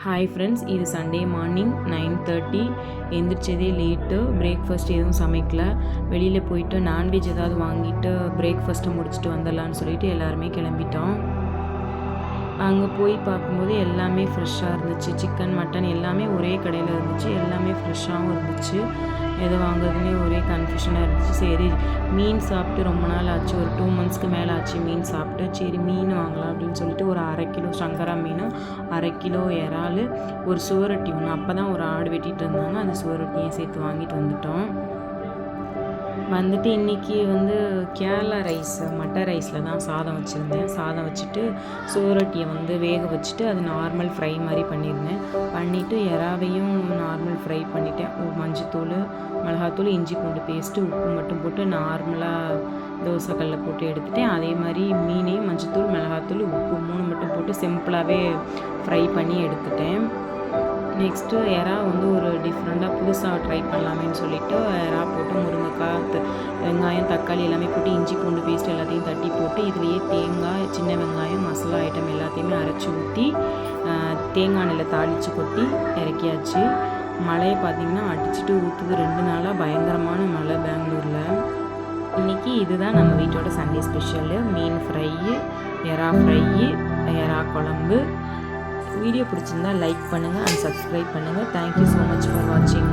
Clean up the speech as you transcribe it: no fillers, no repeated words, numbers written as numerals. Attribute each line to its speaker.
Speaker 1: Hi friends, இது Sunday morning 9:30. எந்திரிச்சதே late. Breakfast எதுவும் சமைக்கல. வெளியில் போயிட்டு நான்வெஜ் ஏதாவது வாங்கிட்டு பிரேக்ஃபாஸ்ட்டை முடிச்சுட்டு வந்துடலான்னு சொல்லிட்டு எல்லாருமே கிளம்பிட்டோம். அங்கே போய் பார்க்கும்போது எல்லாமே ஃப்ரெஷ்ஷாக இருந்துச்சு. சிக்கன், மட்டன் எல்லாமே ஒரே கடையில் இருந்துச்சு. எல்லாமே ஃப்ரெஷ்ஷாகவும் இருந்துச்சு. எதை வாங்குறதுனே ஒரே கன்ஃபியூஷனாக இருந்துச்சு. சரி, மீன் சாப்பிட்டு ரொம்ப நாள் ஆச்சு, ஒரு 2 monthsக்கு மேலே ஆச்சு மீன் சாப்பிட்டு. சரி, மீன் வாங்கலாம் அப்படின்னு சொல்லிட்டு ஒரு 1/2 கிலோ சங்கரா மீன், 1/2 கிலோ இறால், ஒரு சுவரொட்டி ஒன்று. அப்போ தான் ஒரு ஆடு வெட்டிகிட்டு இருந்தாங்க, அந்த சுவரொட்டியும் சேர்த்து வாங்கிட்டு வந்துட்டோம். வந்துட்டு இன்றைக்கி கேரளா ரைஸ், மட்டர் ரைஸில் தான் சாதம் வச்சுருந்தேன். சாதம் வச்சுட்டு சுவரொட்டியை வேக வச்சுட்டு அது நார்மல் ஃப்ரை மாதிரி பண்ணியிருந்தேன். பண்ணிவிட்டு இறாவையும் நார்மல் ஃப்ரை பண்ணிட்டேன். மஞ்சத்தூள், மிளகாத்தூள், இஞ்சி பூண்டு பேஸ்ட்டு, உப்பு மட்டும் போட்டு நார்மலாக தோசைக்கல்லில் போட்டு எடுத்துட்டேன். அதே மாதிரி மீனையும் மஞ்சத்தூள், மிளகாத்தூள், உப்பு 3 மட்டும் போட்டு சிம்பிளாகவே ஃப்ரை பண்ணி எடுத்துட்டேன். நெக்ஸ்ட்டு எறா ஒரு டிஃப்ரெண்ட்டாக புதுசாக ட்ரை பண்ணலாமேன்னு சொல்லிவிட்டு எறா போட்டு முருங்கைக்காய், வெங்காயம், தக்காளி எல்லாமே போட்டு இஞ்சி பூண்டு பேஸ்ட் எல்லாத்தையும் தட்டி போட்டு இதுலேயே தேங்காய், சின்ன வெங்காயம், மசாலா ஐட்டம் எல்லாத்தையுமே அரைச்சி ஊற்றி தேங்காய் எண்ணெயில் தாளித்து கொட்டி இறக்கியாச்சு. மழையை பார்த்திங்கன்னா அடிச்சுட்டு ஊற்றுது. 2 நாளாக பயங்கரமான மழை பெங்களூரில். இன்றைக்கி இதுதான் நம்ம வீட்டோட சண்டே ஸ்பெஷலு. மீன் ஃப்ரையு, எறா ஃப்ரையு, எறா குழம்பு. வீடியோ பிடிச்சிருந்தா லைக் பண்ணுங்கள் அண்ட் சப்ஸ்கிரைப் பண்ணுங்கள். தேங்க்யூ ஸோ மச் ஃபார் வாட்சிங்.